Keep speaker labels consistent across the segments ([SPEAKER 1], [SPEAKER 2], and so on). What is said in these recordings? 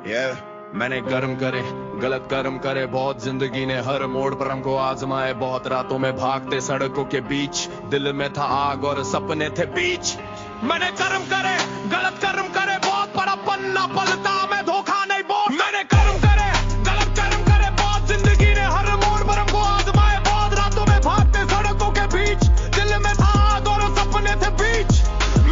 [SPEAKER 1] मैंने कर्म करे, गलत कर्म करे बहुत, जिंदगी ने हर मोड़ पर हमको आजमाए बहुत, रातों में भागते सड़कों के बीच, दिल में था आग और सपने थे बीच। मैंने कर्म करे, गलत कर्म करे बहुत, बड़ा पन्ना पलटा मैं धोखा नहीं बोल। मैंने कर्म करे, गलत कर्म करे बहुत, जिंदगी ने हर मोड़ पर हमको आजमाए बहुत, रातों में भागते सड़कों के बीच, दिल में था आग और सपने थे बीच।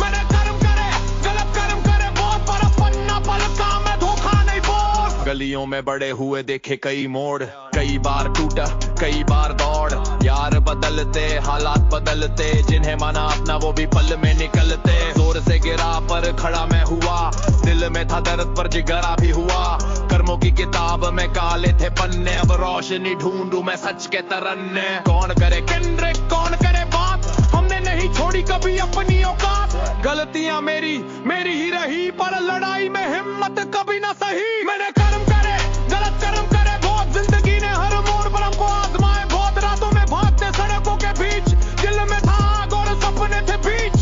[SPEAKER 1] मैंने कर्म करे, गलत कर्म करे बहुत, बड़ा पन्ना पलटा मैं धोखा नहीं बोल। गलियों में बड़े हुए देखे कई मोड़, कई बार टूटा कई बार दौड़, यार बदलते हालात बदलते, जिन्हें माना अपना वो भी पल में निकलते। जोर से गिरा पर खड़ा मैं हुआ, दिल में था दर्द पर जिगरा भी हुआ, कर्मों की किताब में काले थे पन्ने, अब रोशनी ढूंढूं मैं सच के तरन्ने। कौन करे किन्नरे कौन करे बात, हमने नहीं छोड़ी कभी अपनी औकात, गलतियां मेरी ही रही पर लड़ाई में हिम्मत कभी ना सही। मैंने कर्म करे, गलत कर्म करे बहुत, जिंदगी ने हर मोड़ पर हमको आजमाए बहुत, रातों में भागते सड़कों के बीच, दिल में था आग और सपने थे बीच।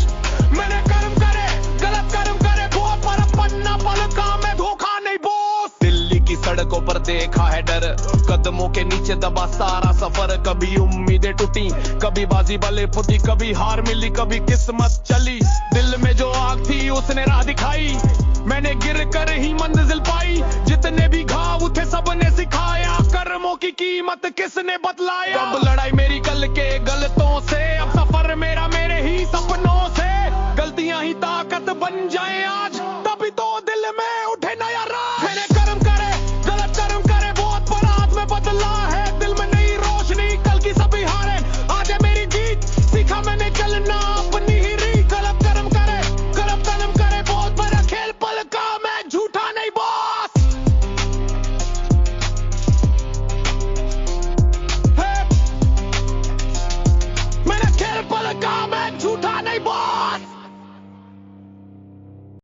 [SPEAKER 1] मैंने कर्म करे, गलत कर्म करे बहुत, पर पन्ना पलटा मैं धोखा नहीं बोस। दिल्ली की सड़कों पर देखा है डर, कदमों के नीचे दबा सारा सफर, कभी उम्मीदें टूटी कभी बाजी बले फुटी, कभी हार मिली कभी किस्मत चली, दिल में जो आग थी उसने राह दिखाई, मैंने गिर कर ही मंजिल पाई, जितने भी घाव उठे सबने सिखाया, कर्मों की कीमत किसने बतलाया। अब लड़ाई मेरी कल के गलतों से,